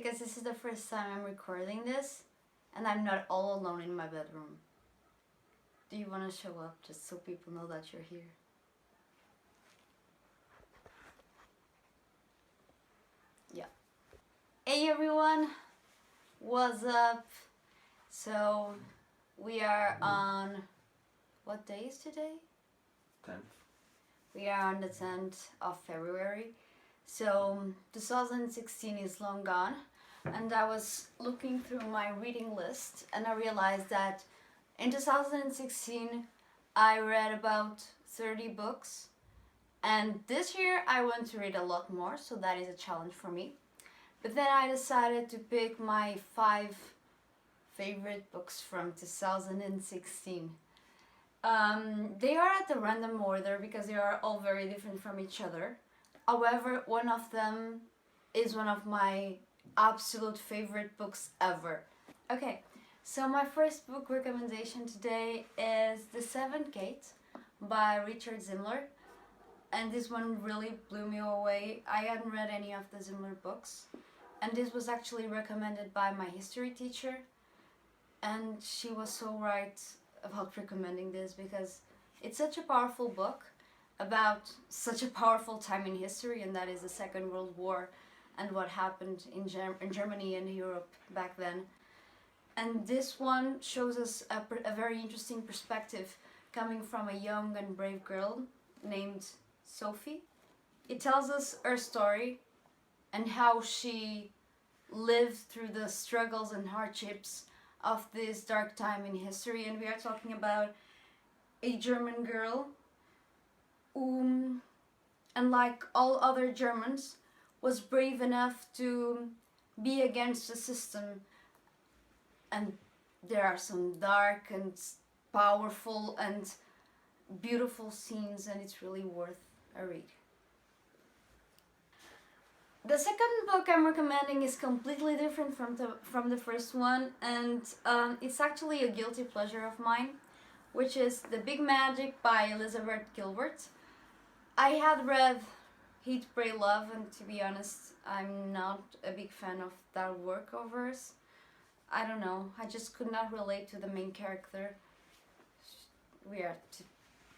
because this is the first time I'm recording this and I'm not all alone in my bedroom. Do you want to show up just so people know that you're here? Yeah. Hey everyone, what's up? So we are on, what day is today? 10th. We are on the 10th of February. So 2016 is long gone, and I was looking through my reading list and I realized that in 2016 I read about 30 books, and this year I want to read a lot more, so that is a challenge for me. But then I decided to pick my 5 favorite books from 2016. They are at a random order because they are all very different from each other. However, one of them is one of my absolute favorite books ever. Okay, so my first book recommendation today is The Seventh Gate by Richard Zimmler. And this one really blew me away. I hadn't read any of the Zimmler books. And this was actually recommended by my history teacher. And she was so right about recommending this because it's such a powerful book about such a powerful time in history, and that is the Second World War and what happened in Germany and Europe back then. And this one shows us a very interesting perspective coming from a young and brave girl named Sophie. It tells us her story and how she lived through the struggles and hardships of this dark time in history. And we are talking about a German girl who, unlike all other Germans, was brave enough to be against the system. And there are some dark and powerful and beautiful scenes, and it's really worth a read. The second book I'm recommending is completely different from the first one, and it's actually a guilty pleasure of mine, which is The Big Magic by Elizabeth Gilbert. I had read Eat, Pray, Love, and to be honest, I'm not a big fan of that work of hers. I don't know, I just could not relate to the main character. We are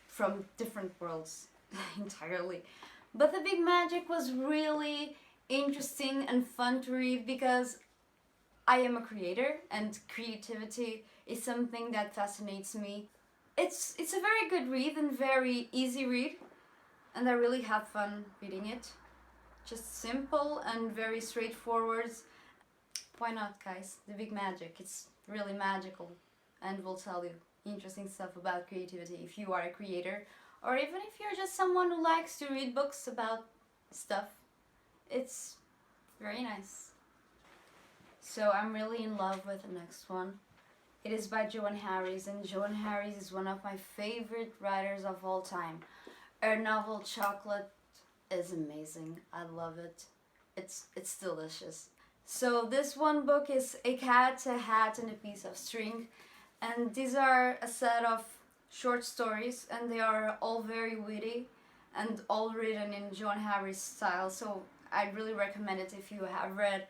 from different worlds entirely. But The Big Magic was really interesting and fun to read because I am a creator and creativity is something that fascinates me. It's a very good read and very easy read, and I really had fun reading it. Just simple and very straightforward. Why not, guys? The Big Magic, it's really magical and will tell you interesting stuff about creativity if you are a creator, or even if you're just someone who likes to read books about stuff. It's very nice. So I'm really in love with the next one. It is by Joanne Harris, and Joanne Harris is one of my favorite writers of all time. Her novel Chocolate is amazing. I love it. It's delicious. So this one book is A Cat, a Hat, and a Piece of String. And these are a set of short stories, and they are all very witty and all written in Joanne Harris style. So I really recommend it if you have read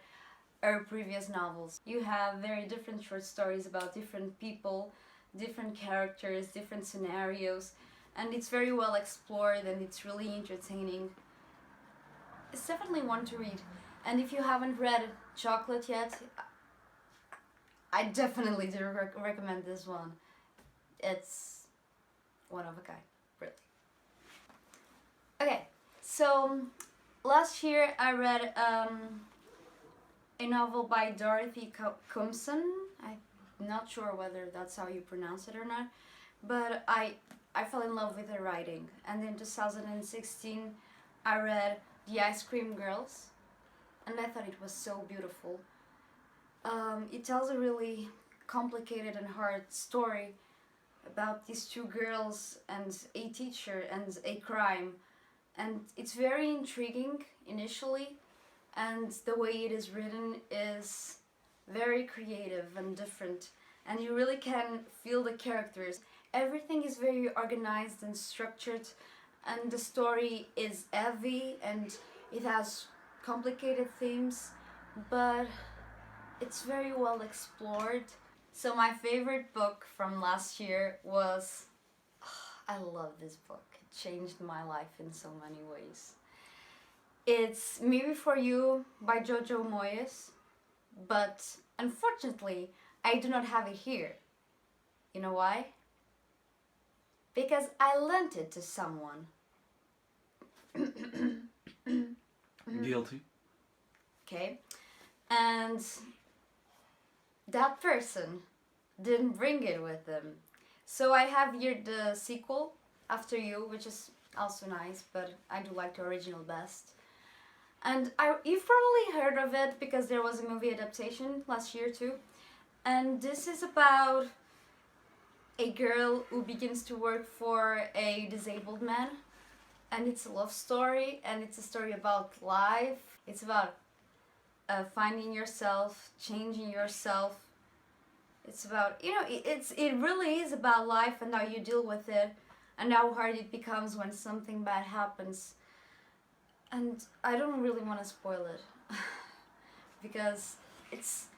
her previous novels. You have very different short stories about different people, different characters, different scenarios, and it's very well explored and it's really entertaining. It's definitely one to read. And if you haven't read Chocolate yet, I definitely do recommend this one. It's one of a kind, really. Okay, so last year I read a novel by Dorothy Compson. I'm not sure whether that's how you pronounce it or not, but I fell in love with her writing. And in 2016 I read The Ice Cream Girls, and I thought it was so beautiful. It tells a really complicated and hard story about these two girls and a teacher and a crime, and it's very intriguing initially, and the way it is written is very creative and different, and you really can feel the characters. Everything is very organized and structured, and the story is heavy and it has complicated themes, but it's very well explored. So my favorite book from last year was, I love this book. It changed my life in so many ways. It's Me Before You by Jojo Moyes, but unfortunately, I do not have it here. You know why? Because I lent it to someone. Guilty. Okay? And that person didn't bring it with them. So I have here the sequel, After You, which is also nice, but I do like the original best. And you've probably heard of it because there was a movie adaptation last year too. And this is about a girl who begins to work for a disabled man. And it's a love story, and it's a story about life. It's about finding yourself, changing yourself. It's about, it really is about life and how you deal with it and how hard it becomes when something bad happens. And I don't really want to spoil it because it's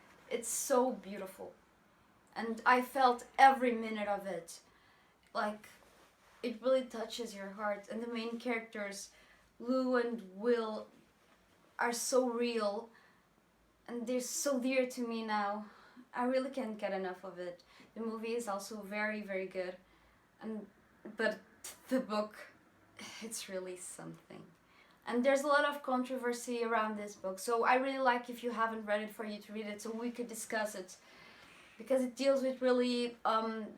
so beautiful. And I felt every minute of it. Like, it really touches your heart. And the main characters, Lou and Will, are so real. And they're so dear to me now. I really can't get enough of it. The movie is also very, very good. But the book, it's really something. And there's a lot of controversy around this book. So I really like, if you haven't read it, for you to read it so we could discuss it. Because it deals with really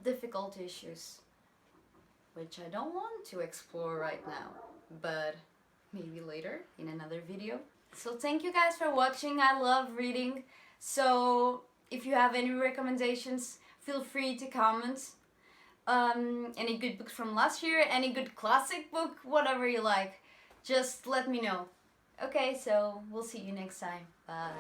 difficult issues, which I don't want to explore right now, but maybe later in another video. So thank you guys for watching. I love reading. So if you have any recommendations, feel free to comment. Any good books from last year, any good classic book, whatever you like, just let me know. Okay, so we'll see you next time. Bye.